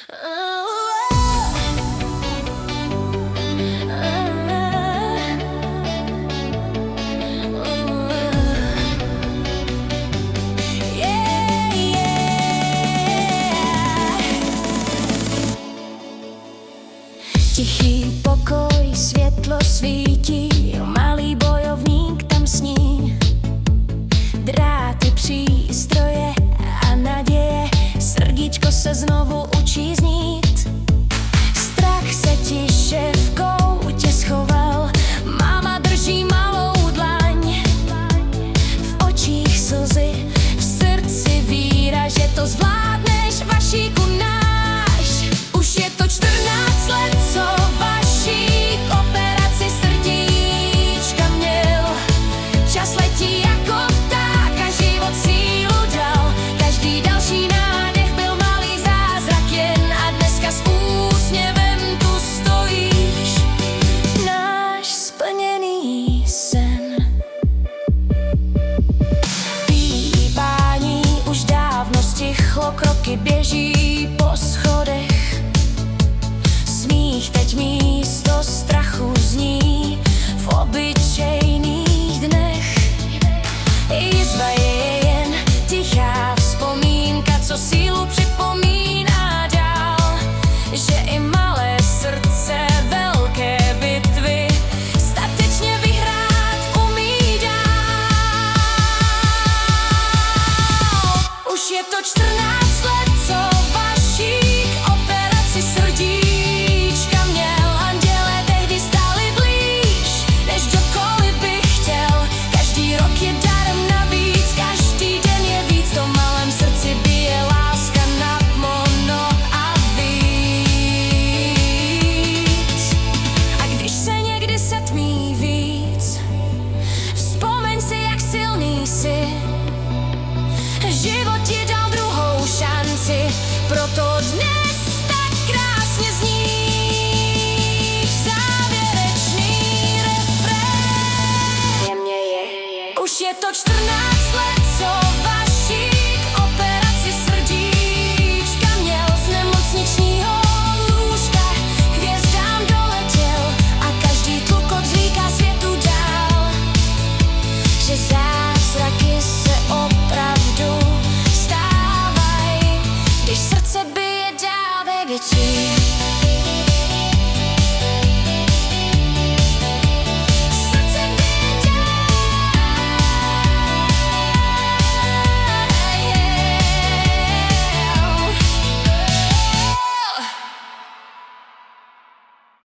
Tichý pokoj, světlo svítí, malý bojovník tam sní. Dráty, přístroje a naděje, srdíčko se znovu učí znít. Strach se tiše v koutě schoval, máma drží malou dlaň. V očích slzy, v srdci víra, že to zvládneš, Vašíku náš. Už je to 14 let, co Vašík operaci srdíčka měl. Čas letí jako pták a život sílu dal. Každý další nádech byl malý zázrak jen a dneska s úsměvem tu stojíš. Náš splněný sen. Pípání už dávno stichlo, kroky běží po schodech. Smích teď místo strachu zní v obyčejných dnech. Jizva je jen tichá vzpomínka, co sílu připomíná dál. Že i malé srdce velké bitvy statečně vyhrát umí dál. Už je to 14 let, co Vašík operaci srdíčka měl. Andělé tehdy stáli blíž, než kdokoliv by chtěl. Každý rok je darem navíc, každý den je víc. V tom malém srdci bije láska naplno a víc. A když se někdy setmí víc, vzpomeň si, jak silný jsi. Život ti dal druhou šanci, proto dnes tak krásně zní závěrečný refrén. Už je to 14 let, co Vašík operaci srdíčka měl. Z nemocničního lůžka hvězdám doletěl a každý tlukot říká světu dál, že zázraky se opravdu stávaj, když srdce bije dál, baby.